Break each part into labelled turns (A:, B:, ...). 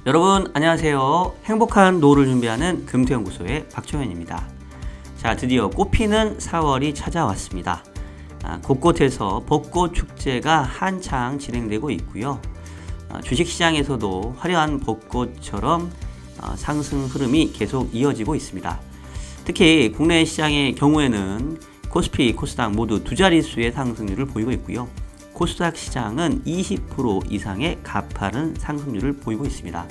A: 여러분 안녕하세요. 행복한 노후를 준비하는 금태연구소의 박종현입니다. 자, 드디어 꽃피는 4월이 찾아왔습니다. 곳곳에서 벚꽃 축제가 한창 진행되고 있고요. 주식시장에서도 화려한 벚꽃처럼 상승 흐름이 계속 이어지고 있습니다. 특히 국내 시장의 경우에는 코스피, 코스닥 모두 두 자릿수의 상승률을 보이고 있고요. 코스닥 시장은 20% 이상의 가파른 상승률을 보이고 있습니다.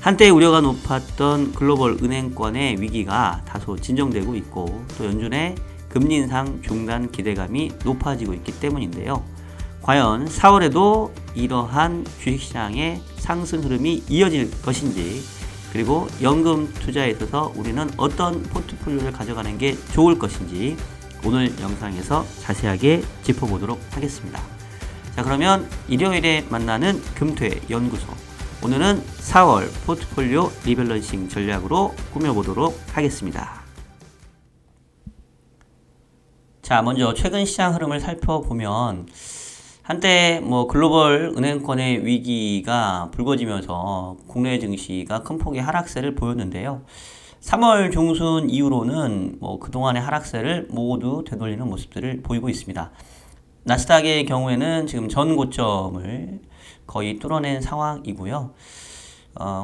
A: 한때 우려가 높았던 글로벌 은행권의 위기가 다소 진정되고 있고 또 연준의 금리 인상 중단 기대감이 높아지고 있기 때문인데요. 과연 4월에도 이러한 주식시장의 상승 흐름이 이어질 것인지, 그리고 연금 투자에 있어서 우리는 어떤 포트폴리오를 가져가는 게 좋을 것인지 오늘 영상에서 자세하게 짚어보도록 하겠습니다. 자, 그러면 일요일에 만나는 금퇴 연구소, 오늘은 4월 포트폴리오 리밸런싱 전략으로 꾸며보도록 하겠습니다. 자, 먼저 최근 시장 흐름을 살펴보면 한때 글로벌 은행권의 위기가 불거지면서 국내 증시가 큰 폭의 하락세를 보였는데요. 3월 중순 이후로는 그동안의 하락세를 모두 되돌리는 모습들을 보이고 있습니다. 나스닥의 경우에는 지금 전 고점을 거의 뚫어낸 상황이고요.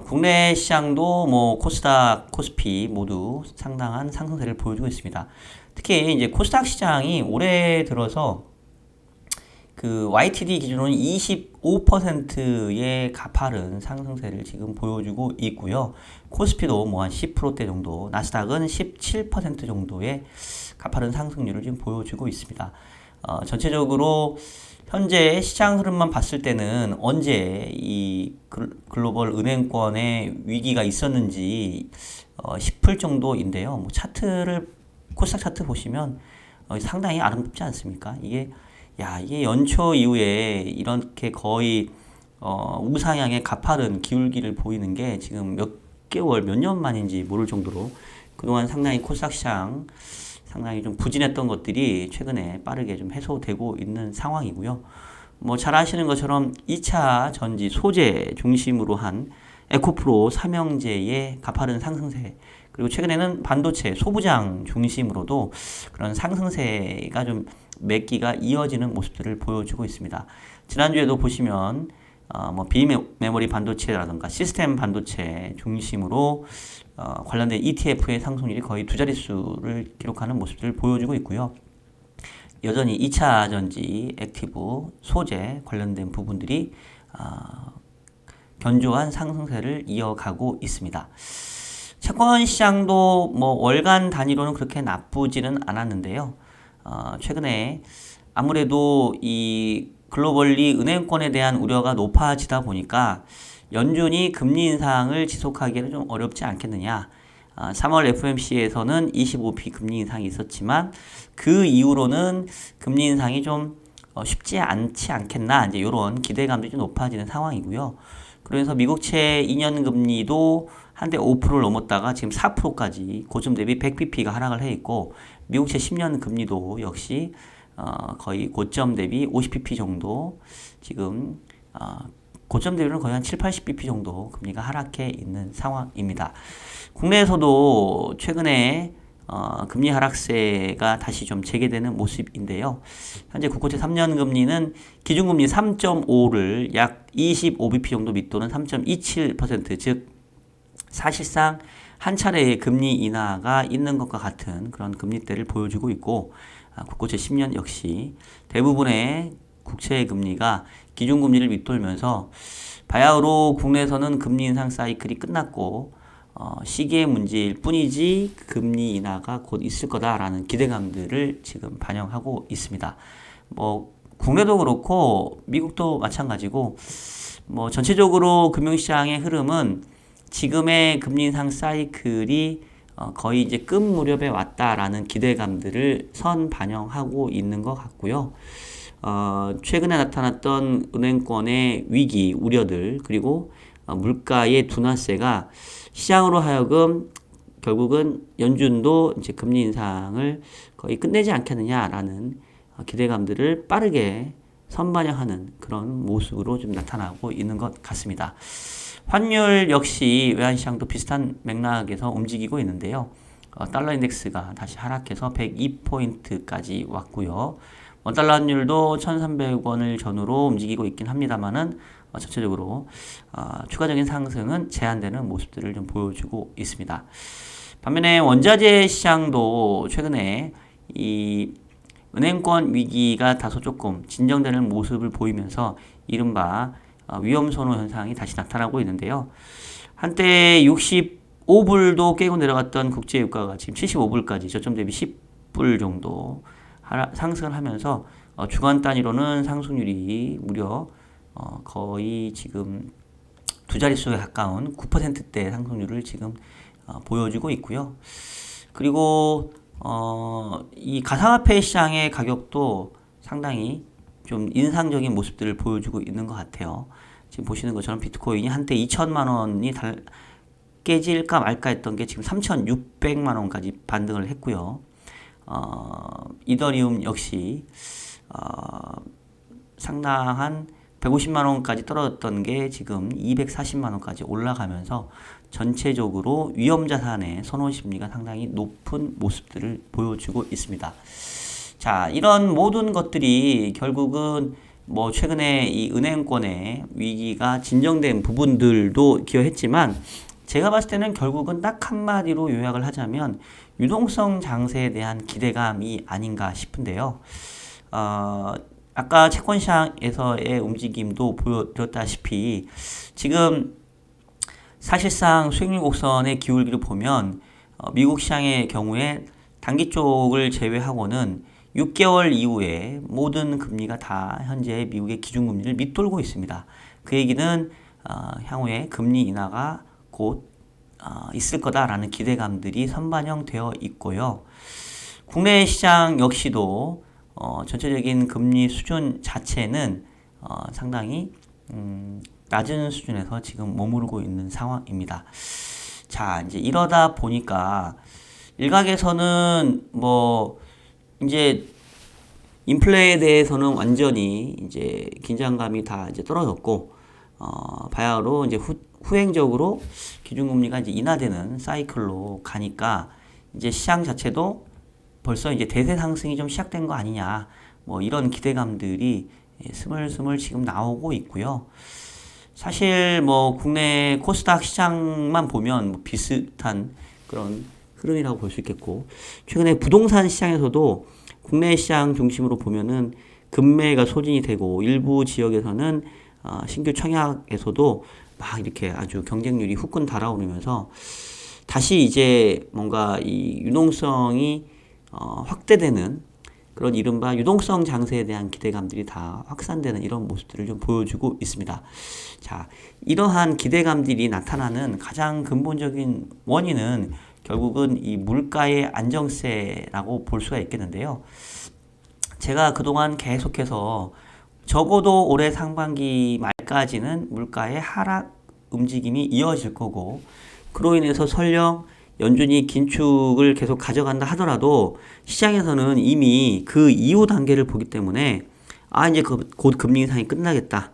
A: 국내 시장도 코스닥, 코스피 모두 상당한 상승세를 보여주고 있습니다. 특히 이제 코스닥 시장이 올해 들어서 그 YTD 기준으로는 25%의 가파른 상승세를 지금 보여주고 있고요. 코스피도 한 10%대 정도, 나스닥은 17% 정도의 가파른 상승률을 지금 보여주고 있습니다. 전체적으로 현재 시장 흐름만 봤을 때는 언제 이 글로벌 은행권의 위기가 있었는지 싶을 정도인데요. 코스닥 차트 보시면 상당히 아름답지 않습니까? 이게 연초 이후에 이렇게 거의 우상향의 가파른 기울기를 보이는 게 지금 몇 개월, 몇 년 만인지 모를 정도로 그동안 상당히 코스닥 시장 상당히 좀 부진했던 것들이 최근에 빠르게 좀 해소되고 있는 상황이고요. 잘 아시는 것처럼 2차 전지 소재 중심으로 한 에코프로 삼형제의 가파른 상승세, 그리고 최근에는 반도체 소부장 중심으로도 그런 상승세가 좀 몇 기가 이어지는 모습들을 보여주고 있습니다. 지난주에도 보시면 비메모리 반도체라든가 시스템 반도체 중심으로 관련된 ETF의 상승률이 거의 두 자릿수를 기록하는 모습들을 보여주고 있고요. 여전히 2차 전지, 액티브, 소재 관련된 부분들이 견조한 상승세를 이어가고 있습니다. 채권 시장도 월간 단위로는 그렇게 나쁘지는 않았는데요. 최근에 아무래도 이 글로벌리 은행권에 대한 우려가 높아지다 보니까 연준이 금리 인상을 지속하기에는 좀 어렵지 않겠느냐. 3월 FOMC에서는 25p 금리 인상이 있었지만 그 이후로는 금리 인상이 좀 쉽지 않지 않겠나, 이제 이런 기대감도 좀 높아지는 상황이고요. 그래서 미국채 2년 금리도 한때 5%를 넘었다가 지금 4%까지 고점 대비 100bp가 하락을 해 있고, 미국채 10년 금리도 역시 거의 고점 대비 50bp 정도, 지금 고점 대비는 거의 한 7, 80bp 정도 금리가 하락해 있는 상황입니다. 국내에서도 최근에 금리 하락세가 다시 좀 재개되는 모습인데요. 현재 국고채 3년 금리는 기준금리 3.5를 약 25bp 정도 밑도는 3.27%, 즉 사실상 한 차례의 금리 인하가 있는 것과 같은 그런 금리대를 보여주고 있고, 국고채 10년 역시 대부분의 국채 금리가 기준금리를 밑돌면서 바야흐로 국내에서는 금리 인상 사이클이 끝났고 시기의 문제일 뿐이지 금리 인하가 곧 있을 거다라는 기대감들을 지금 반영하고 있습니다. 국내도 그렇고 미국도 마찬가지고 전체적으로 금융시장의 흐름은 지금의 금리 인상 사이클이 거의 이제 끝 무렵에 왔다라는 기대감들을 선 반영하고 있는 것 같고요. 최근에 나타났던 은행권의 위기, 우려들, 그리고 물가의 둔화세가 시장으로 하여금 결국은 연준도 이제 금리 인상을 거의 끝내지 않겠느냐라는 기대감들을 빠르게 선반영하는 그런 모습으로 좀 나타나고 있는 것 같습니다. 환율 역시 외환시장도 비슷한 맥락에서 움직이고 있는데요. 달러 인덱스가 다시 하락해서 102포인트까지 왔고요. 원달러 환율도 1,300원을 전후로 움직이고 있긴 합니다만은 전체적으로 추가적인 상승은 제한되는 모습들을 좀 보여주고 있습니다. 반면에 원자재 시장도 최근에 이 은행권 위기가 다소 조금 진정되는 모습을 보이면서 이른바 위험 선호 현상이 다시 나타나고 있는데요. 한때 65불도 깨고 내려갔던 국제유가가 지금 75불까지 저점 대비 10불 정도 상승을 하면서 주간 단위로는 상승률이 무려 거의 지금 두 자릿수에 가까운 9%대 상승률을 지금 보여주고 있고요. 그리고 이 가상화폐 시장의 가격도 상당히 좀 인상적인 모습들을 보여주고 있는 것 같아요. 지금 보시는 것처럼 비트코인이 한때 2천만 원이 깨질까 말까 했던 게 지금 3,600만 원까지 반등을 했고요. 이더리움 역시 상당한 150만 원까지 떨어졌던 게 지금 240만 원까지 올라가면서 전체적으로 위험자산의 선호 심리가 상당히 높은 모습들을 보여주고 있습니다. 자, 이런 모든 것들이 결국은 뭐 최근에 이 은행권의 위기가 진정된 부분들도 기여했지만 제가 봤을 때는 결국은 딱 한마디로 요약을 하자면 유동성 장세에 대한 기대감이 아닌가 싶은데요. 아까 채권시장에서의 움직임도 보여드렸다시피 지금 사실상 수익률 곡선의 기울기를 보면 미국 시장의 경우에 단기 쪽을 제외하고는 6개월 이후에 모든 금리가 다 현재 미국의 기준금리를 밑돌고 있습니다. 그 얘기는 향후에 금리 인하가 곧 있을 거다라는 기대감들이 선반영되어 있고요. 국내 시장 역시도 전체적인 금리 수준 자체는 상당히 낮은 수준에서 지금 머무르고 있는 상황입니다. 자, 이제 이러다 보니까 일각에서는 뭐 이제 인플레에 대해서는 완전히 이제 긴장감이 다 이제 떨어졌고 바야흐로 이제 후행적으로 기준금리가 이제 인하되는 사이클로 가니까 이제 시장 자체도 벌써 이제 대세 상승이 좀 시작된 거 아니냐 뭐 이런 기대감들이 스물스물 지금 나오고 있고요. 사실 뭐 국내 코스닥 시장만 보면 뭐 비슷한 그런 흐름이라고 볼 수 있겠고 최근에 부동산 시장에서도 국내 시장 중심으로 보면은 급매가 소진이 되고 일부 지역에서는 신규 청약에서도 막 이렇게 아주 경쟁률이 후끈 달아오르면서 다시 이제 뭔가 이 유동성이 확대되는 그런 이른바 유동성 장세에 대한 기대감들이 다 확산되는 이런 모습들을 좀 보여주고 있습니다. 자, 이러한 기대감들이 나타나는 가장 근본적인 원인은 결국은 이 물가의 안정세라고 볼 수가 있겠는데요. 제가 그동안 계속해서 적어도 올해 상반기 말까지는 물가의 하락 움직임이 이어질 거고 그로 인해서 설령 연준이 긴축을 계속 가져간다 하더라도 시장에서는 이미 그 이후 단계를 보기 때문에 이제 곧 금리 인상이 끝나겠다.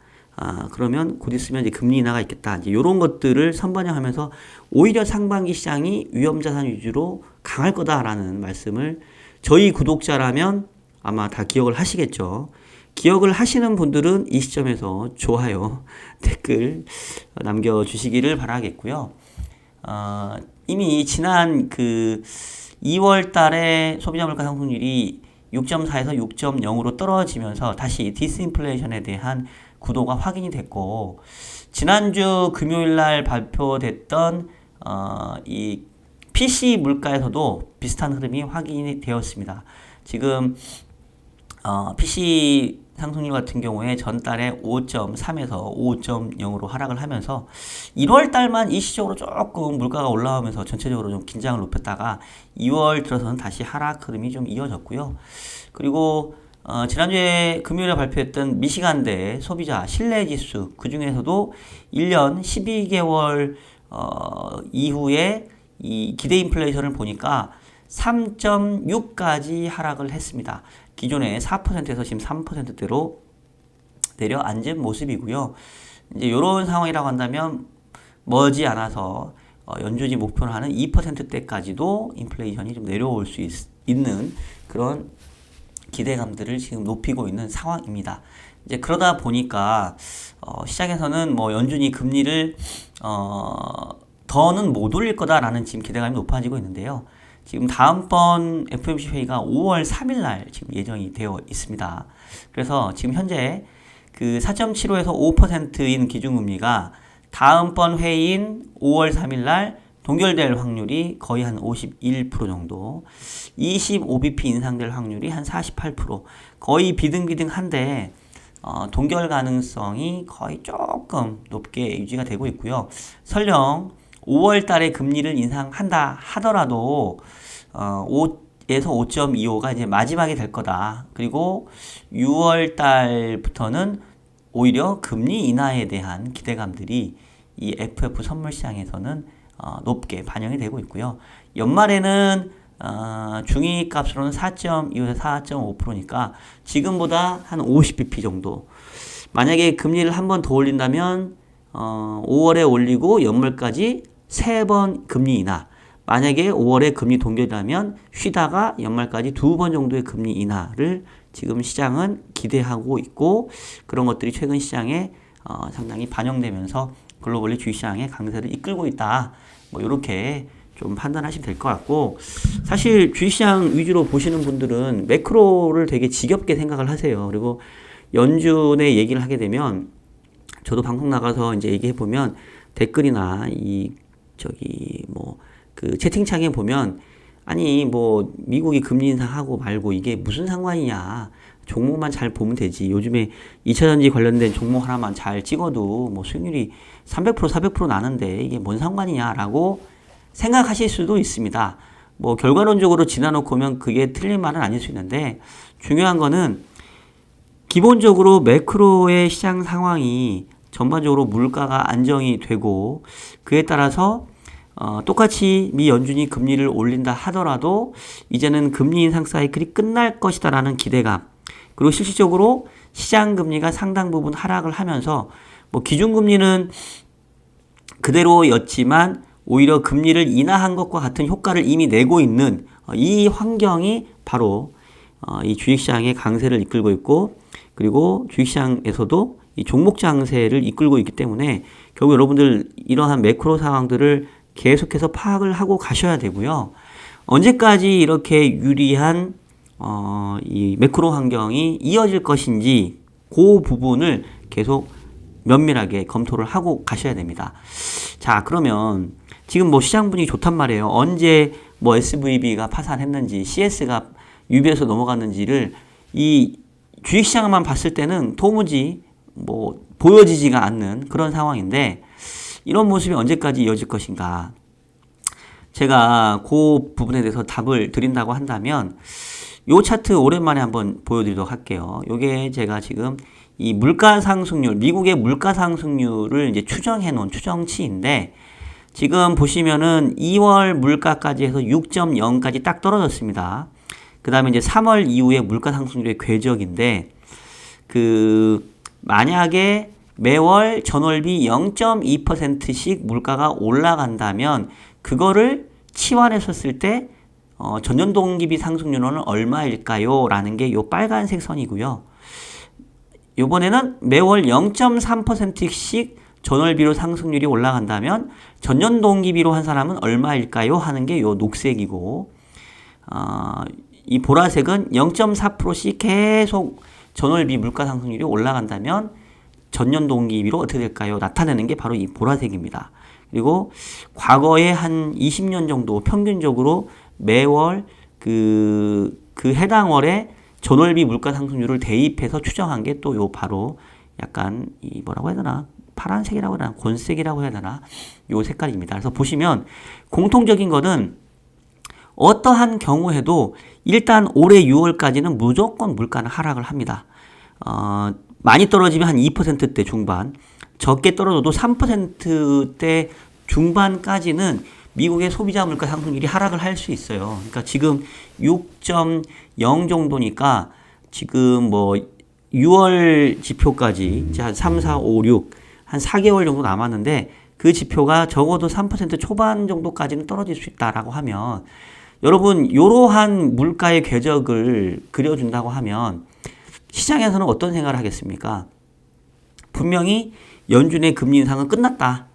A: 그러면 곧 있으면 이제 금리 인하가 있겠다. 이제 이런 것들을 선반영하면서 오히려 상반기 시장이 위험자산 위주로 강할 거다라는 말씀을 저희 구독자라면 아마 다 기억을 하시겠죠. 기억을 하시는 분들은 이 시점에서 좋아요, 댓글 남겨주시기를 바라겠고요. 이미 지난 그 2월 달에 소비자 물가 상승률이 6.4에서 6.0으로 떨어지면서 다시 디스인플레이션에 대한 구도가 확인이 됐고 지난주 금요일 날 발표됐던 이 PC 물가에서도 비슷한 흐름이 확인이 되었습니다. 지금 PC 상승률 같은 경우에 전달에 5.3에서 5.0으로 하락을 하면서 1월 달만 일시적으로 조금 물가가 올라오면서 전체적으로 좀 긴장을 높였다가 2월 들어서는 다시 하락 흐름이 좀 이어졌고요. 그리고 지난주에 금요일에 발표했던 미시간대 소비자 신뢰지수 그 중에서도 1년 12개월 이후에 이 기대 인플레이션을 보니까 3.6까지 하락을 했습니다. 기존의 4%에서 지금 3%대로 내려앉은 모습이고요. 이제 이런 상황이라고 한다면 머지않아서 연준이 목표로 하는 2%대까지도 인플레이션이 좀 내려올 수 있는 그런 기대감들을 지금 높이고 있는 상황입니다. 이제 그러다 보니까 시장에서는 뭐 연준이 금리를 더는 못 올릴 거다라는 지금 기대감이 높아지고 있는데요. 지금 다음번 FOMC 회의가 5월 3일 날 지금 예정이 되어 있습니다. 그래서 지금 현재 그 4.75에서 5%인 기준금리가 다음번 회의인 5월 3일 날 동결될 확률이 거의 한 51% 정도, 25bp 인상될 확률이 한 48%, 거의 비등비등한데 동결 가능성이 거의 조금 높게 유지가 되고 있고요. 설령 5월 달에 금리를 인상한다 하더라도 5에서 5.25가 이제 마지막이 될 거다. 그리고 6월 달부터는 오히려 금리 인하에 대한 기대감들이 이 FF 선물 시장에서는 높게 반영이 되고 있고요. 연말에는 중위 값으로는 4.25에서 4.5%니까 지금보다 한 50bp 정도. 만약에 금리를 한 번 더 올린다면 5월에 올리고 연말까지 3번 금리 인하. 만약에 5월에 금리 동결이라면 쉬다가 연말까지 2번 정도의 금리 인하를 지금 시장은 기대하고 있고, 그런 것들이 최근 시장에 상당히 반영되면서 글로벌리 주식시장의 강세를 이끌고 있다. 뭐 이렇게 좀 판단하시면 될 것 같고, 사실 주식시장 위주로 보시는 분들은 매크로를 되게 지겹게 생각을 하세요. 그리고 연준의 얘기를 하게 되면 저도 방송 나가서 이제 얘기해 보면 댓글이나 그 채팅창에 보면, 아니 뭐 미국이 금리 인상하고 말고 이게 무슨 상관이냐, 종목만 잘 보면 되지, 요즘에 2차전지 관련된 종목 하나만 잘 찍어도 뭐 수익률이 300% 400% 나는데 이게 뭔 상관이냐라고 생각하실 수도 있습니다. 뭐 결과론적으로 지나놓고 보면 그게 틀린 말은 아닐 수 있는데, 중요한 거는 기본적으로 매크로의 시장 상황이 전반적으로 물가가 안정이 되고, 그에 따라서 똑같이 미 연준이 금리를 올린다 하더라도 이제는 금리 인상 사이클이 끝날 것이다라는 기대감, 그리고 실질적으로 시장 금리가 상당 부분 하락을 하면서 뭐 기준금리는 그대로였지만 오히려 금리를 인하한 것과 같은 효과를 이미 내고 있는 이 환경이 바로 이 주식시장의 강세를 이끌고 있고, 그리고 주식시장에서도 이 종목 장세를 이끌고 있기 때문에 결국 여러분들 이러한 매크로 상황들을 계속해서 파악을 하고 가셔야 되고요. 언제까지 이렇게 유리한 이 매크로 환경이 이어질 것인지 그 부분을 계속 면밀하게 검토를 하고 가셔야 됩니다. 자, 그러면 지금 뭐 시장 분위기 좋단 말이에요. 언제 뭐 SVB가 파산했는지, CS가 UB에서 넘어갔는지를 이 주식시장만 봤을 때는 도무지 뭐 보여지지가 않는 그런 상황인데, 이런 모습이 언제까지 이어질 것인가. 제가 그 부분에 대해서 답을 드린다고 한다면 요 차트 오랜만에 한번 보여드리도록 할게요. 요게 제가 지금 이 물가 상승률, 미국의 물가 상승률을 이제 추정해 놓은 추정치인데, 지금 보시면은 2월 물가까지 해서 6.0까지 딱 떨어졌습니다. 그 다음에 이제 3월 이후에 물가 상승률의 궤적인데, 만약에 매월 전월비 0.2%씩 물가가 올라간다면 그거를 치환했었을 때 전년 동기비 상승률은 얼마일까요? 라는 게 요 빨간색 선이고요. 요번에는 매월 0.3%씩 전월비로 상승률이 올라간다면 전년 동기비로 한 사람은 얼마일까요? 하는 게 요 녹색이고, 이 보라색은 0.4%씩 계속 전월비 물가 상승률이 올라간다면 전년 동기비로 어떻게 될까요? 나타내는 게 바로 이 보라색입니다. 그리고 과거에 한 20년 정도 평균적으로 매월 그 해당 월에 전월비 물가 상승률을 대입해서 추정한 게 또 요 바로 약간 이 뭐라고 해야 되나? 파란색이라고 해야 되나? 곤색이라고 해야 되나? 요 색깔입니다. 그래서 보시면 공통적인 거는 어떠한 경우에도 일단 올해 6월까지는 무조건 물가는 하락을 합니다. 많이 떨어지면 한 2%대 중반, 적게 떨어져도 3%대 중반까지는 미국의 소비자 물가 상승률이 하락을 할 수 있어요. 그러니까 지금 6.0 정도니까 지금 뭐 6월 지표까지 이제 한 3, 4, 5, 6, 한 4개월 정도 남았는데 그 지표가 적어도 3% 초반 정도까지는 떨어질 수 있다라고 하면 여러분 이러한 물가의 궤적을 그려준다고 하면 시장에서는 어떤 생각을 하겠습니까? 분명히 연준의 금리 인상은 끝났다.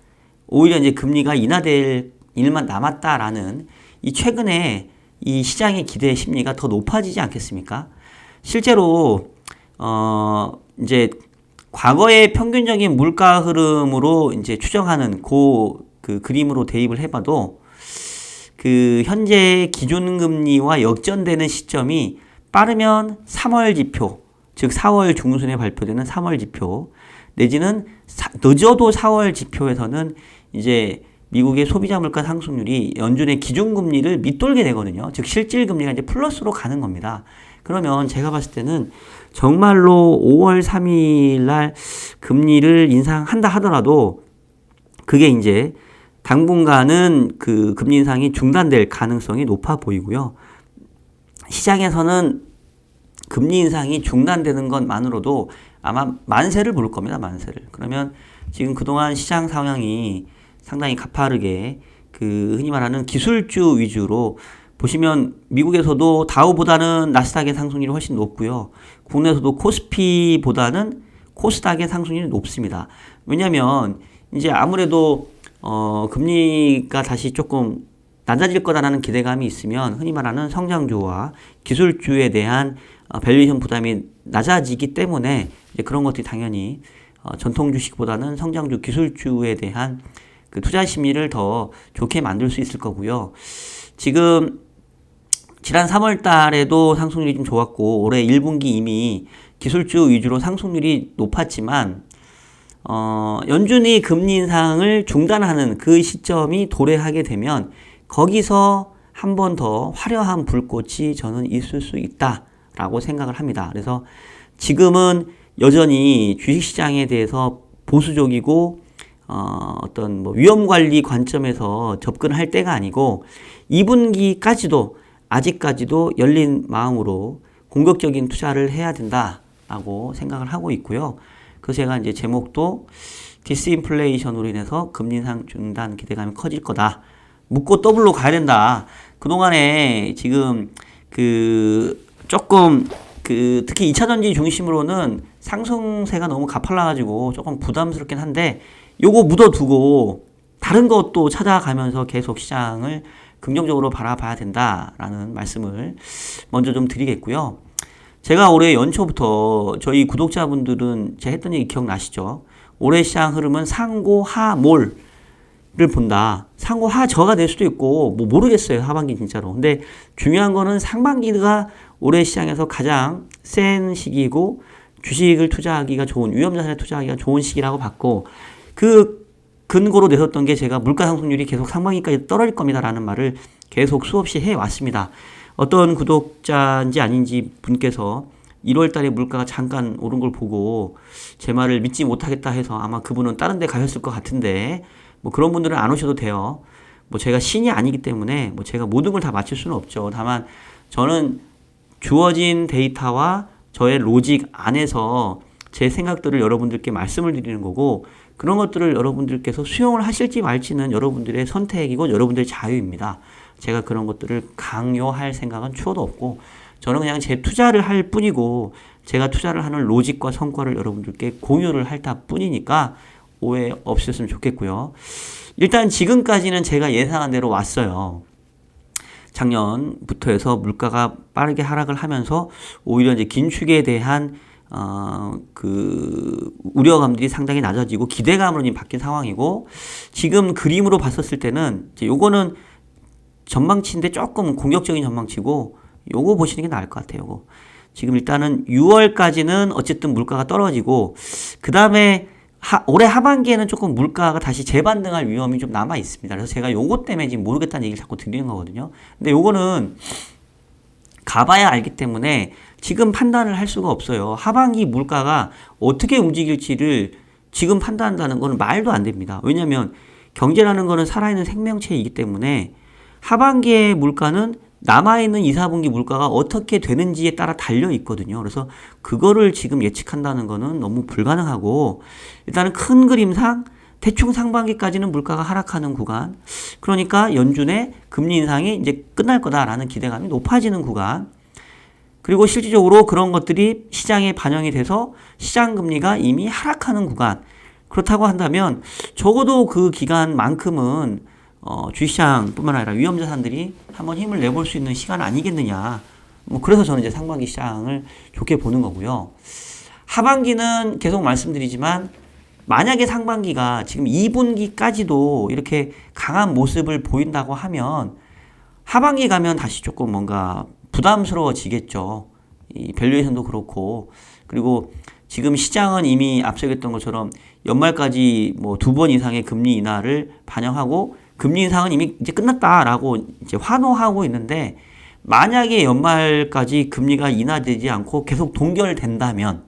A: 오히려 이제 금리가 인하될 일만 남았다라는 이 최근에 이 시장의 기대 심리가 더 높아지지 않겠습니까? 실제로 이제 과거의 평균적인 물가 흐름으로 이제 추정하는 그 그림으로 대입을 해봐도 그 현재 기준금리와 역전되는 시점이 빠르면 3월 지표, 즉 4월 중순에 발표되는 3월 지표, 내지는 늦어도 4월 지표에서는 이제 미국의 소비자 물가 상승률이 연준의 기준금리를 밑돌게 되거든요. 즉 실질금리가 이제 플러스로 가는 겁니다. 그러면 제가 봤을 때는 정말로 5월 3일 날 금리를 인상한다 하더라도 그게 이제 당분간은 그 금리 인상이 중단될 가능성이 높아 보이고요. 시장에서는 금리 인상이 중단되는 것만으로도 아마 만세를 부를 겁니다. 만세를. 그러면 지금 그동안 시장 상황이 상당히 가파르게 그 흔히 말하는 기술주 위주로 보시면 미국에서도 다우보다는 나스닥의 상승률이 훨씬 높고요. 국내에서도 코스피보다는 코스닥의 상승률이 높습니다. 왜냐하면 이제 아무래도 금리가 다시 조금 낮아질 거다라는 기대감이 있으면 흔히 말하는 성장주와 기술주에 대한 밸류에이션 부담이 낮아지기 때문에 이제 그런 것들이 당연히 전통 주식보다는 성장주, 기술주에 대한 그 투자 심리를 더 좋게 만들 수 있을 거고요. 지금 지난 3월 달에도 상승률이 좀 좋았고 올해 1분기 이미 기술주 위주로 상승률이 높았지만 연준이 금리 인상을 중단하는 그 시점이 도래하게 되면 거기서 한 번 더 화려한 불꽃이 저는 있을 수 있다라고 생각을 합니다. 그래서 지금은 여전히 주식시장에 대해서 보수적이고 어떤 뭐 위험관리 관점에서 접근할 때가 아니고 2분기까지도 아직까지도 열린 마음으로 공격적인 투자를 해야 된다라고 생각을 하고 있고요. 그래서 제가 이제 제목도 디스인플레이션으로 인해서 금리 인상 중단 기대감이 커질 거다. 묶고 더블로 가야 된다. 그동안에 지금 조금 특히 2차전지 중심으로는 상승세가 너무 가팔라가지고 조금 부담스럽긴 한데 요거 묻어두고 다른 것도 찾아가면서 계속 시장을 긍정적으로 바라봐야 된다라는 말씀을 먼저 좀 드리겠고요. 제가 올해 연초부터 저희 구독자분들은 제가 했던 얘기 기억나시죠? 올해 시장 흐름은 상고 하몰을 본다. 상고 하저가 될 수도 있고 뭐 모르겠어요. 하반기 진짜로. 근데 중요한 거는 상반기가 올해 시장에서 가장 센 시기이고 주식을 투자하기가 좋은, 위험자산에 투자하기가 좋은 시기라고 봤고 그 근거로 내섰던 게 제가 물가 상승률이 계속 상반기까지 떨어질 겁니다라는 말을 계속 수없이 해왔습니다. 어떤 구독자인지 아닌지 분께서 1월 달에 물가가 잠깐 오른 걸 보고 제 말을 믿지 못하겠다 해서 아마 그분은 다른 데 가셨을 것 같은데 뭐 그런 분들은 안 오셔도 돼요. 뭐 제가 신이 아니기 때문에 뭐 제가 모든 걸 다 맞출 수는 없죠. 다만 저는 주어진 데이터와 저의 로직 안에서 제 생각들을 여러분들께 말씀을 드리는 거고 그런 것들을 여러분들께서 수용을 하실지 말지는 여러분들의 선택이고 여러분들의 자유입니다. 제가 그런 것들을 강요할 생각은 추호도 없고 저는 그냥 제 투자를 할 뿐이고 제가 투자를 하는 로직과 성과를 여러분들께 공유를 할 뿐이니까 오해 없으셨으면 좋겠고요. 일단 지금까지는 제가 예상한 대로 왔어요. 작년부터 해서 물가가 빠르게 하락을 하면서 오히려 이제 긴축에 대한 우려감들이 상당히 낮아지고 기대감으로 지금 바뀐 상황이고 지금 그림으로 봤었을 때는 이제 요거는 전망치인데 조금 공격적인 전망치고 요거 보시는 게 나을 것 같아요. 요거. 지금 일단은 6월까지는 어쨌든 물가가 떨어지고 그 다음에 올해 하반기에는 조금 물가가 다시 재반등할 위험이 좀 남아 있습니다. 그래서 제가 요거 때문에 지금 모르겠다는 얘기를 자꾸 드리는 거거든요. 근데 요거는 가봐야 알기 때문에 지금 판단을 할 수가 없어요. 하반기 물가가 어떻게 움직일지를 지금 판단한다는 건 말도 안 됩니다. 왜냐하면 경제라는 거는 살아있는 생명체이기 때문에 하반기의 물가는 남아있는 2, 4분기 물가가 어떻게 되는지에 따라 달려 있거든요. 그래서 그거를 지금 예측한다는 거는 너무 불가능하고 일단은 큰 그림상 대충 상반기까지는 물가가 하락하는 구간. 그러니까 연준의 금리 인상이 이제 끝날 거다라는 기대감이 높아지는 구간. 그리고 실질적으로 그런 것들이 시장에 반영이 돼서 시장 금리가 이미 하락하는 구간. 그렇다고 한다면 적어도 그 기간만큼은 주식시장뿐만 아니라 위험자산들이 한번 힘을 내볼 수 있는 시간 아니겠느냐. 뭐 그래서 저는 이제 상반기 시장을 좋게 보는 거고요. 하반기는 계속 말씀드리지만 만약에 상반기가 지금 2분기까지도 이렇게 강한 모습을 보인다고 하면 하반기 가면 다시 조금 뭔가 부담스러워지겠죠. 이 밸류에이션도 그렇고 그리고 지금 시장은 이미 앞서 얘기했던 것처럼 연말까지 뭐 2번 이상의 금리 인하를 반영하고 금리 인상은 이미 이제 끝났다라고 이제 환호하고 있는데 만약에 연말까지 금리가 인하되지 않고 계속 동결된다면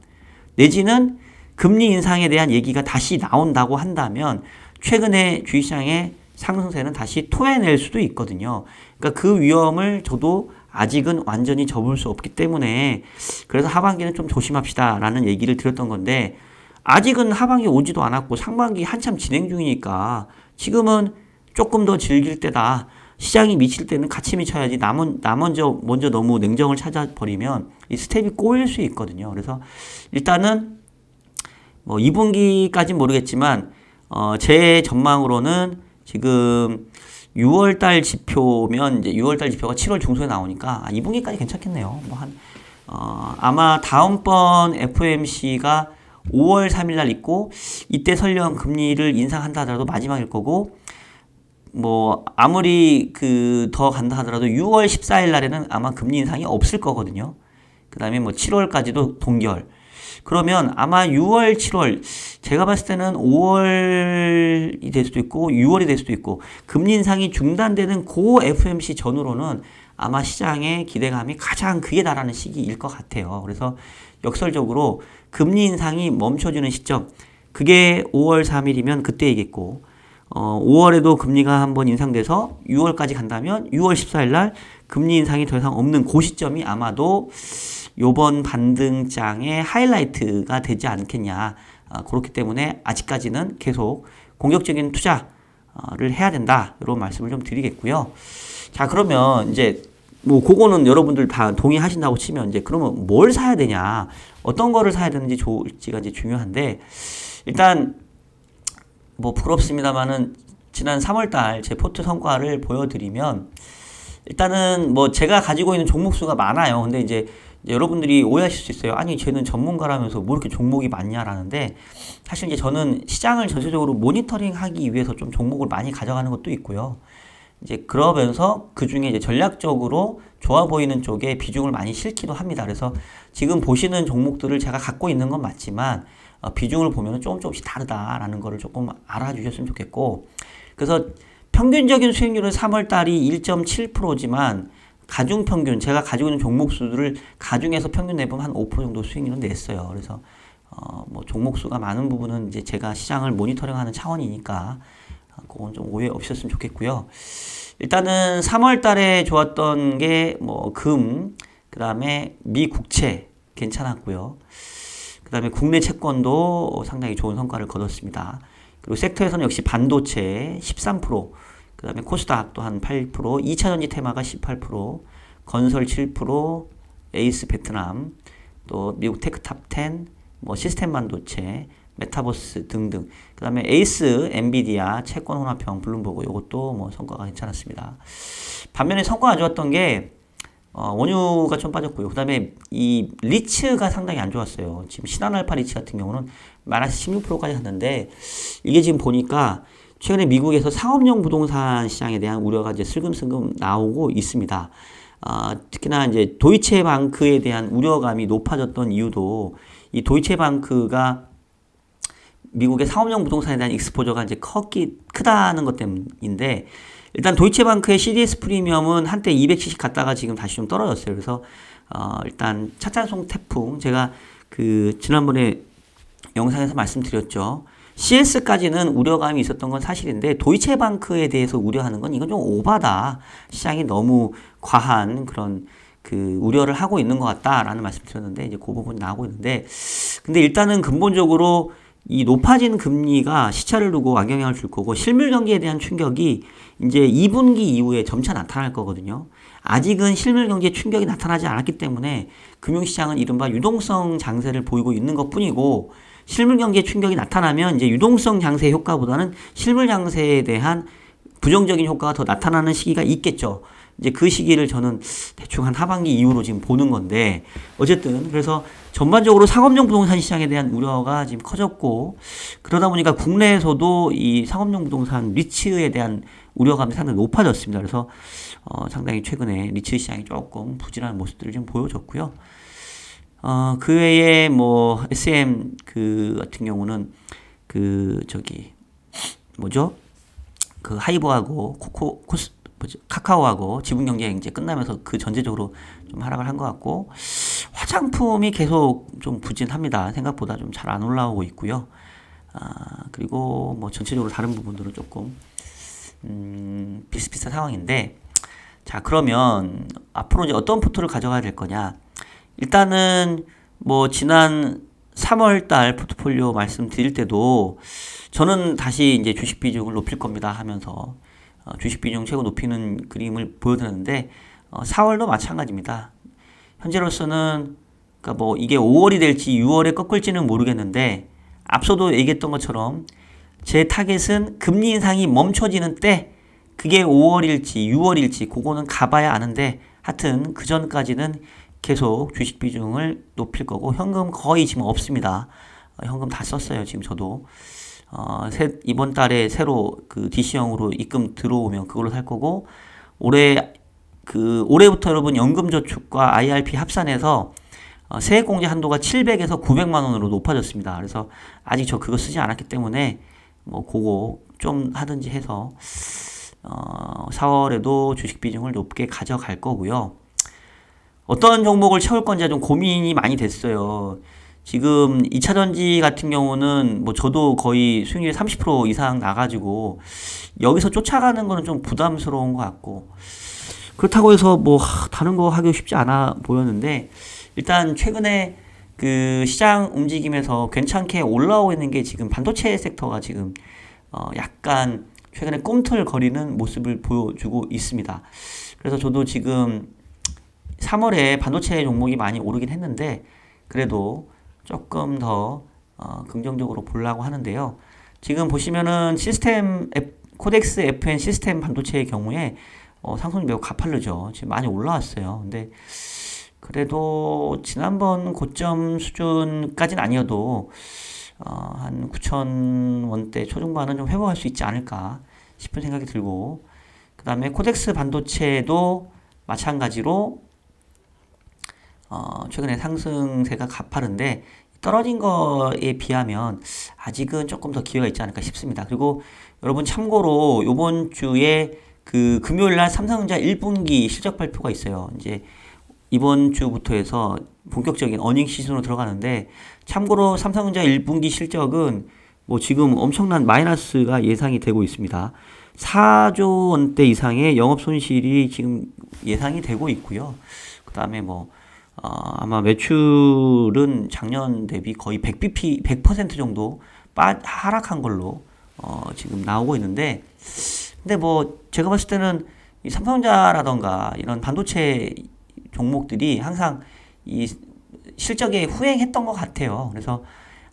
A: 내지는 금리 인상에 대한 얘기가 다시 나온다고 한다면 최근에 주식시장의 상승세는 다시 토해낼 수도 있거든요. 그러니까 그 위험을 저도 아직은 완전히 접을 수 없기 때문에 그래서 하반기는 좀 조심합시다라는 얘기를 드렸던 건데 아직은 하반기 오지도 않았고 상반기 한참 진행 중이니까 지금은 조금 더 즐길 때다. 시장이 미칠 때는 같이 미쳐야지 나 먼저 너무 냉정을 찾아버리면 이 스텝이 꼬일 수 있거든요. 그래서 일단은 뭐 2분기까지는 모르겠지만 제 전망으로는 지금 6월달 지표면 이제 6월달 지표가 7월 중순에 나오니까 2분기까지 괜찮겠네요. 뭐 아마 다음번 FOMC가 5월 3일 날 있고 이때 설령 금리를 인상한다 하더라도 마지막일 거고 뭐 아무리 더 간다 하더라도 6월 14일 날에는 아마 금리 인상이 없을 거거든요. 그 다음에 뭐 7월까지도 동결. 그러면 아마 6월, 7월, 제가 봤을 때는 5월이 될 수도 있고 6월이 될 수도 있고 금리 인상이 중단되는 고 FOMC 전후로는 아마 시장의 기대감이 가장 극에 달하는 시기일 것 같아요. 그래서 역설적으로 금리 인상이 멈춰지는 시점, 그게 5월 3일이면 그때이겠고 5월에도 금리가 한번 인상돼서 6월까지 간다면 6월 14일 날 금리 인상이 더 이상 없는 그 시점이 아마도 요번 반등장의 하이라이트가 되지 않겠냐. 그렇기 때문에 아직까지는 계속 공격적인 투자를 해야 된다. 이런 말씀을 좀 드리겠고요. 자, 그러면 이제 뭐 그거는 여러분들 다 동의하신다고 치면 이제 그러면 뭘 사야 되냐, 어떤 거를 사야 되는지 좋을지가 이제 중요한데 일단 뭐 부끄럽습니다만은 지난 3월달 제 포트 성과를 보여드리면 일단은 뭐 제가 가지고 있는 종목수가 많아요. 근데 이제 여러분들이 오해하실 수 있어요. 아니 쟤는 전문가라면서 뭐 이렇게 종목이 많냐라는데 사실 이제 저는 시장을 전체적으로 모니터링하기 위해서 좀 종목을 많이 가져가는 것도 있고요. 이제 그러면서 그 중에 이제 전략적으로 좋아 보이는 쪽에 비중을 많이 실기도 합니다. 그래서 지금 보시는 종목들을 제가 갖고 있는 건 맞지만 비중을 보면 조금씩 다르다라는 거를 조금 알아주셨으면 좋겠고 그래서 평균적인 수익률은 3월 달이 1.7%지만 가중평균, 제가 가지고 있는 종목수들을 가중해서 평균 내보면 한 5% 정도 수익률은 냈어요. 그래서 뭐 종목수가 많은 부분은 이제 제가 시장을 모니터링하는 차원이니까 그건 좀 오해 없으셨으면 좋겠고요. 일단은 3월 달에 좋았던 게 뭐 금, 그 다음에 미국채 괜찮았고요. 그 다음에 국내 채권도 상당히 좋은 성과를 거뒀습니다. 그리고 섹터에서는 역시 반도체 13%, 그 다음에 코스닥 또한 8%, 2차전지 테마가 18%, 건설 7%, 에이스 베트남, 또 미국 테크탑 10, 뭐 시스템 반도체, 메타버스 등등. 그 다음에 에이스, 엔비디아, 채권 혼합형, 블룸버그 이것도 뭐 성과가 괜찮았습니다. 반면에 성과가 안 좋았던 게 원유가 좀 빠졌고요. 그 다음에 이 리츠가 상당히 안 좋았어요. 지금 신한알파 리츠 같은 경우는 마이너스 16%까지 갔는데 이게 지금 보니까 최근에 미국에서 상업용 부동산 시장에 대한 우려가 이제 슬금슬금 나오고 있습니다. 특히나 이제 도이체방크에 대한 우려감이 높아졌던 이유도 이 도이체방크가 미국의 상업용 부동산에 대한 익스포저가 이제 크다는 것 때문인데 일단 도이체방크의 CDS 프리미엄은 한때 270 갔다가 지금 다시 좀 떨어졌어요. 그래서 일단 차찬송 태풍 제가 지난번에 영상에서 말씀드렸죠. CS까지는 우려감이 있었던 건 사실인데 도이체방크에 대해서 우려하는 건 이건 좀 오바다. 시장이 너무 과한 그런 우려를 하고 있는 것 같다라는 말씀 드렸는데 이제 그 부분 나오고 있는데 근데 일단은 근본적으로 이 높아진 금리가 시차를 두고 악영향을 줄 거고 실물 경기에 대한 충격이 이제 2분기 이후에 점차 나타날 거거든요. 아직은 실물 경기에 충격이 나타나지 않았기 때문에 금융시장은 이른바 유동성 장세를 보이고 있는 것 뿐이고 실물 경기에 충격이 나타나면 이제 유동성 장세 효과보다는 실물 장세에 대한 부정적인 효과가 더 나타나는 시기가 있겠죠. 이제 그 시기를 저는 대충 한 하반기 이후로 지금 보는 건데 어쨌든 그래서 전반적으로 상업용 부동산 시장에 대한 우려가 지금 커졌고 그러다 보니까 국내에서도 이 상업용 부동산 리츠에 대한 우려감이 상당히 높아졌습니다. 그래서 상당히 최근에 리츠 시장이 조금 부진한 모습들을 좀 보여줬고요. 그 외에 뭐 SM 그 같은 경우는 그 저기 뭐죠? 그 하이브하고 카카오하고 지분 경쟁이 이제 끝나면서 그 전체적으로 좀 하락을 한 것 같고 화장품이 계속 좀 부진합니다. 생각보다 좀 잘 안 올라오고 있고요. 그리고 뭐 전체적으로 다른 부분들은 조금 비슷비슷한 상황인데 자 그러면 앞으로 이제 어떤 포트를 가져가야 될 거냐 일단은 뭐 지난 3월 달 포트폴리오 말씀드릴 때도 저는 다시 이제 주식 비중을 높일 겁니다 하면서 주식 비중 최고 높이는 그림을 보여드렸는데 4월도 마찬가지입니다. 현재로서는 그러니까 뭐 이게 5월이 될지 6월에 꺾을지는 모르겠는데 앞서도 얘기했던 것처럼 제 타겟은 금리 인상이 멈춰지는 때 그게 5월일지 6월일지 그거는 가봐야 아는데 하여튼 그 전까지는 계속 주식 비중을 높일 거고 현금 거의 지금 없습니다. 현금 다 썼어요. 지금 저도 이번 달에 새로 그 DC형으로 입금 들어오면 그걸로 살 거고 올해부터 여러분 연금저축과 IRP 합산해서 세액공제 한도가 700에서 900만 원으로 높아졌습니다. 그래서 아직 저 그거 쓰지 않았기 때문에 뭐 그거 좀 하든지 해서 4월에도 주식 비중을 높게 가져갈 거고요. 어떤 종목을 채울 건지 좀 고민이 많이 됐어요. 지금 2차전지 같은 경우는 뭐 저도 거의 수익률 30% 이상 나가지고 여기서 쫓아가는 거는 좀 부담스러운 것 같고 그렇다고 해서 뭐 다른 거 하기 쉽지 않아 보였는데 일단 최근에 그 시장 움직임에서 괜찮게 올라오고 있는 게 지금 반도체 섹터가 지금 약간 최근에 꿈틀거리는 모습을 보여주고 있습니다. 그래서 저도 지금 3월에 반도체 종목이 많이 오르긴 했는데 그래도 조금 더 긍정적으로 보려고 하는데요. 지금 보시면은 코덱스 FN 시스템 반도체의 경우에 상승이 매우 가파르죠. 지금 많이 올라왔어요. 근데 그래도 지난번 고점 수준까지는 아니어도 한 9,000원대 초중반은 좀 회복할 수 있지 않을까 싶은 생각이 들고 그 다음에 코덱스 반도체도 마찬가지로 최근에 상승세가 가파른데 떨어진 거에 비하면 아직은 조금 더 기회가 있지 않을까 싶습니다. 그리고 여러분 참고로 이번 주에 그 금요일 날 삼성전자 1분기 실적 발표가 있어요. 이제 이번 주부터 해서 본격적인 어닝 시즌으로 들어가는데 참고로 삼성전자 1분기 실적은 뭐 지금 엄청난 마이너스가 예상이 되고 있습니다. 4조 원대 이상의 영업 손실이 지금 예상이 되고 있고요. 그 다음에 뭐 아마 매출은 작년 대비 거의 100% 정도 하락한 걸로 지금 나오고 있는데 근데 뭐 제가 봤을 때는 이 삼성전자라던가 이런 반도체 종목들이 항상 이 실적에 후행했던 것 같아요. 그래서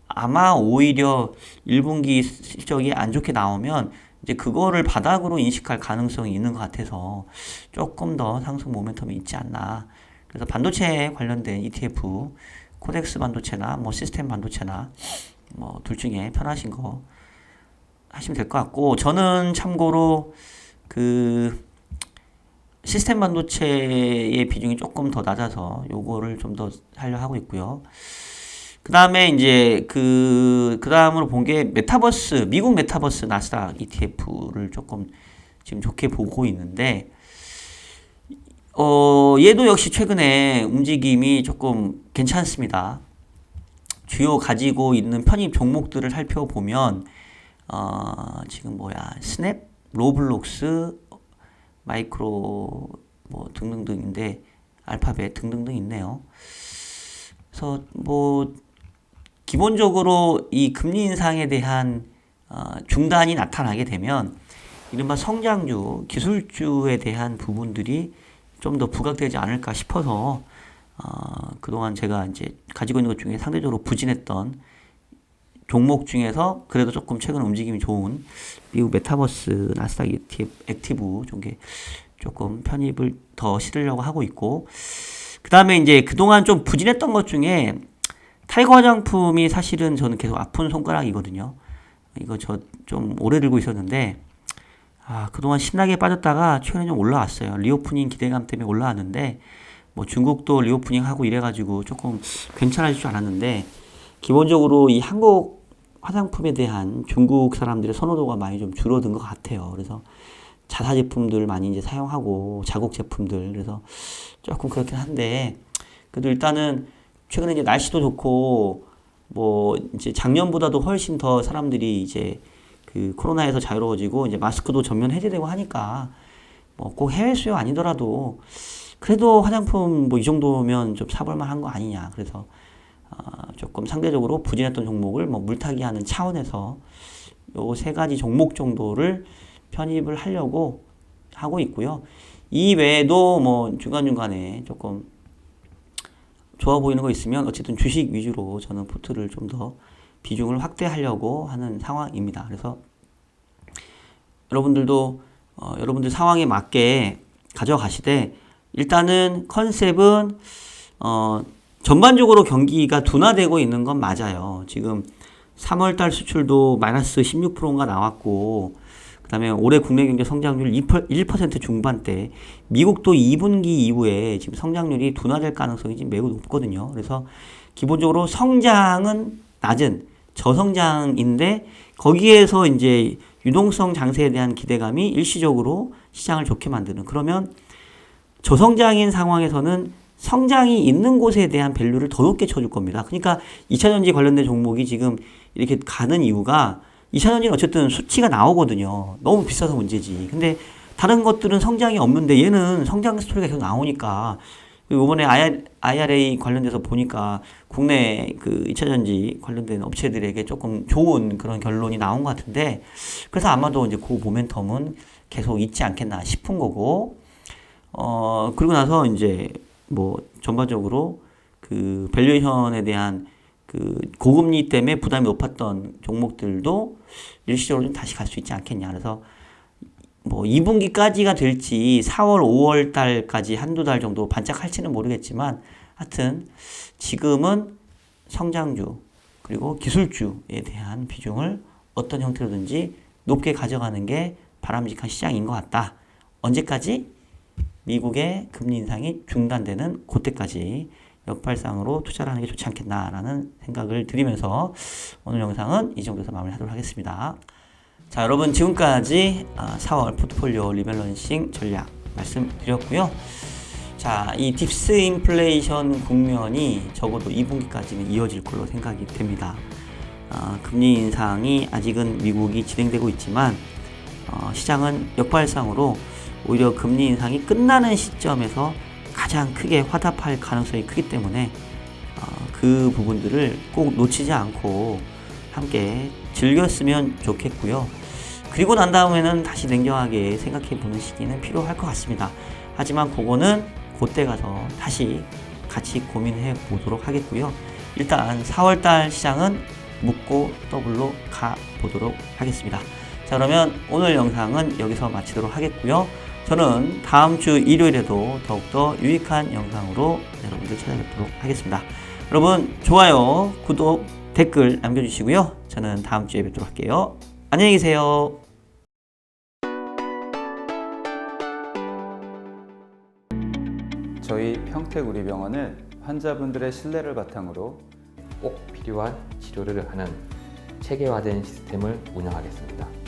A: 아마 오히려 1분기 실적이 안 좋게 나오면 이제 그거를 바닥으로 인식할 가능성이 있는 것 같아서 조금 더 상승 모멘텀이 있지 않나. 그래서 반도체 관련된 ETF, 코덱스 반도체나 뭐 시스템 반도체나 뭐 둘 중에 편하신 거 하시면 될 것 같고 저는 참고로 그 시스템 반도체의 비중이 조금 더 낮아서 요거를 좀 더 하려 하고 있고요. 그 다음에 이제 그 다음으로 본 게 메타버스, 미국 메타버스 나스닥 ETF를 조금 지금 좋게 보고 있는데 얘도 역시 최근에 움직임이 조금 괜찮습니다. 주요 가지고 있는 편입 종목들을 살펴보면 지금 스냅, 로블록스, 마이크로 뭐 등등등인데 알파벳 등등등 있네요. 그래서 뭐 기본적으로 이 금리 인상에 대한 중단이 나타나게 되면 이른바 성장주, 기술주에 대한 부분들이 좀 더 부각되지 않을까 싶어서 그동안 제가 이제 가지고 있는 것 중에 상대적으로 부진했던 종목 중에서 그래도 조금 최근 움직임이 좋은 미국 메타버스 나스닥 액티브 쪽에 조금 편입을 더 실으려고 하고 있고, 그 다음에 이제 그동안 좀 부진했던 것 중에 타이거 화장품이 사실은 저는 계속 아픈 손가락이거든요. 이거 저 좀 오래 들고 있었는데 그동안 신나게 빠졌다가 최근에 좀 올라왔어요. 리오프닝 기대감 때문에 올라왔는데 뭐 중국도 리오프닝 하고 이래가지고 조금 괜찮아질 줄 알았는데, 기본적으로 이 한국 화장품에 대한 중국 사람들의 선호도가 많이 좀 줄어든 것 같아요. 그래서 자사 제품들 많이 이제 사용하고 자국 제품들, 그래서 조금 그렇긴 한데 그래도 일단은 최근에 이제 날씨도 좋고 뭐 이제 작년보다도 훨씬 더 사람들이 이제 그 코로나에서 자유로워지고 이제 마스크도 전면 해제되고 하니까 뭐 꼭 해외 수요 아니더라도 그래도 화장품 뭐 이 정도면 좀 사볼 만한 거 아니냐. 그래서 조금 상대적으로 부진했던 종목을 뭐 물타기 하는 차원에서 요 세 가지 종목 정도를 편입을 하려고 하고 있고요. 이 외에도 뭐 중간중간에 조금 좋아 보이는 거 있으면 어쨌든 주식 위주로 저는 포트를 좀 더 비중을 확대하려고 하는 상황입니다. 그래서 여러분들도 여러분들 상황에 맞게 가져가시되, 일단은 컨셉은 전반적으로 경기가 둔화되고 있는 건 맞아요. 지금 3월달 수출도 마이너스 16%가 나왔고, 그 다음에 올해 국내 경제 성장률 1% 중반대, 미국도 2분기 이후에 지금 성장률이 둔화될 가능성이 지금 매우 높거든요. 그래서 기본적으로 성장은 낮은 저성장인데 거기에서 이제 유동성 장세에 대한 기대감이 일시적으로 시장을 좋게 만드는, 그러면 저성장인 상황에서는 성장이 있는 곳에 대한 밸류를 더 높게 쳐줄 겁니다. 그러니까 2차전지 관련된 종목이 지금 이렇게 가는 이유가 2차전지는 어쨌든 수치가 나오거든요. 너무 비싸서 문제지. 근데 다른 것들은 성장이 없는데 얘는 성장 스토리가 계속 나오니까, 이번에 IRA 관련돼서 보니까 국내 그 2차전지 관련된 업체들에게 조금 좋은 그런 결론이 나온 것 같은데, 그래서 아마도 이제 그 모멘텀은 계속 있지 않겠나 싶은 거고, 그리고 나서 이제 뭐 전반적으로 그 밸류에이션에 대한 그 고금리 때문에 부담이 높았던 종목들도 일시적으로 좀 다시 갈 수 있지 않겠냐. 그래서 뭐 2분기까지가 될지 4월, 5월 달까지 한두 달 정도 반짝할지는 모르겠지만, 하여튼 지금은 성장주 그리고 기술주에 대한 비중을 어떤 형태로든지 높게 가져가는 게 바람직한 시장인 것 같다. 언제까지? 미국의 금리 인상이 중단되는 그때까지 역발상으로 투자를 하는 게 좋지 않겠나라는 생각을 드리면서 오늘 영상은 이 정도에서 마무리하도록 하겠습니다. 자, 여러분 지금까지 4월 포트폴리오 리밸런싱 전략 말씀드렸고요. 자, 이 디스인플레이션 국면이 적어도 2분기까지는 이어질 걸로 생각이 됩니다. 금리 인상이 아직은 미국이 진행되고 있지만 시장은 역발상으로 오히려 금리 인상이 끝나는 시점에서 가장 크게 화답할 가능성이 크기 때문에 그 부분들을 꼭 놓치지 않고 함께 즐겼으면 좋겠고요. 그리고 난 다음에는 다시 냉정하게 생각해 보는 시기는 필요할 것 같습니다. 하지만 그거는 그때 가서 다시 같이 고민해 보도록 하겠고요. 일단 4월달 시장은 묻고 더블로 가보도록 하겠습니다. 자, 그러면 오늘 영상은 여기서 마치도록 하겠고요. 저는 다음 주 일요일에도 더욱더 유익한 영상으로 여러분들 찾아뵙도록 하겠습니다. 여러분 좋아요, 구독, 댓글 남겨주시고요. 저는 다음 주에 뵙도록 할게요. 안녕히 계세요.
B: 저희 평택우리병원은 환자분들의 신뢰를 바탕으로
C: 꼭 필요한 치료를 하는 체계화된 시스템을 운영하겠습니다.